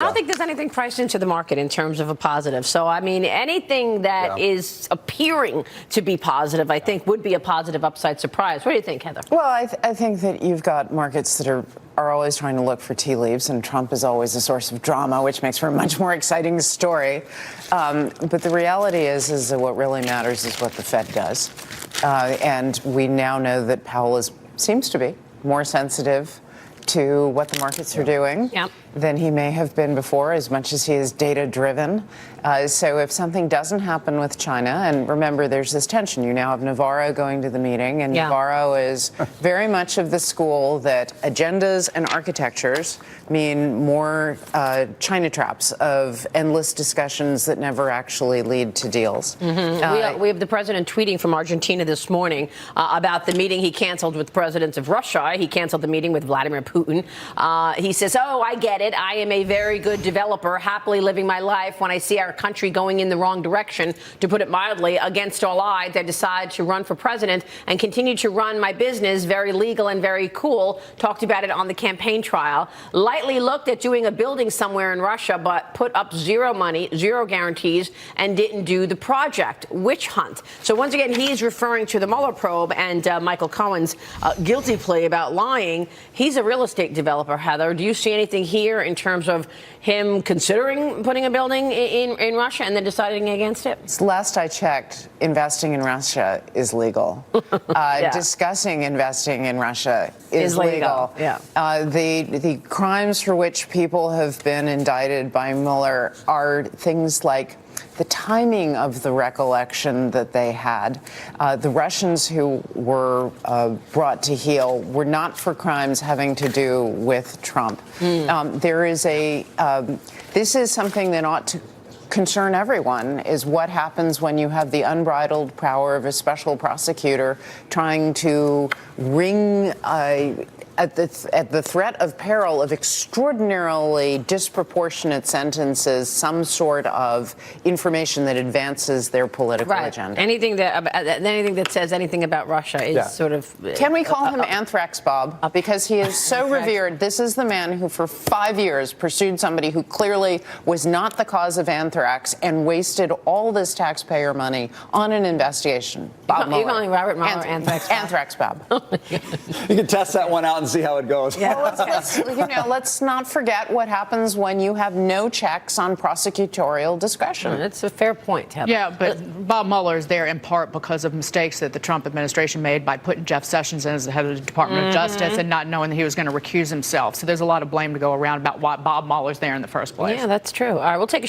don't think there's anything priced into the market in terms of a positive. So, I mean, anything that is appearing to be positive, I think, would be a positive upside surprise. What do you think, Heather? Well, I think that you've got markets that are always trying to look for tea leaves, and Trump is always a source of drama, which makes for a much more exciting story. But the reality is that what really matters is what the Fed does. And we now know that Powell seems to be more sensitive to what the markets are doing than he may have been before, as much as he is data-driven. So if something doesn't happen with China, and remember, there's this tension. You now have Navarro going to the meeting, and Navarro is very much of the school that agendas and architectures mean more China traps of endless discussions that never actually lead to deals. We have the president tweeting from Argentina this morning about the meeting he canceled with the presidents of Russia. He canceled the meeting with Vladimir Putin. He says, "Oh, I get it. I am a very good developer, happily living my life. When I see our country going in the wrong direction, to put it mildly, against all odds, I decide to run for president and continue to run my business, very legal and very cool." Talked about it on the campaign trail. Lightly looked at doing a building somewhere in Russia, but put up zero money, zero guarantees, and didn't do the project. Witch hunt. So once again, he's referring to the Mueller probe and Michael Cohen's guilty plea about lying. He's a real estate developer, Heather. Do you see anything here in terms of him considering putting a building in Russia and then deciding against it? Last I checked, investing in Russia is legal. Discussing investing in Russia is legal. The crimes for which people have been indicted by Mueller are things like the timing of the recollection that they had. The Russians who were brought to heel were not for crimes having to do with Trump. This is something that ought to concern everyone, is what happens when you have the unbridled power of a special prosecutor trying to wring at the threat of peril of extraordinarily disproportionate sentences, some sort of information that advances their political agenda. Anything that says anything about Russia is sort of. Can we call him Anthrax Bob? Because he is so revered. This is the man who, for 5 years, pursued somebody who clearly was not the cause of anthrax and wasted all this taxpayer money on an investigation. Bob Mueller. You're calling Robert Mueller Anthrax Bob? You can test that one out and see how it goes. Let's not forget what happens when you have no checks on prosecutorial discretion. That's a fair point, Heather. Yeah, but Bob Mueller is there in part because of mistakes that the Trump administration made by putting Jeff Sessions in as the head of the Department of Justice and not knowing that he was going to recuse himself. So there's a lot of blame to go around about why Bob Mueller's there in the first place. Yeah, that's true. All right, we'll take a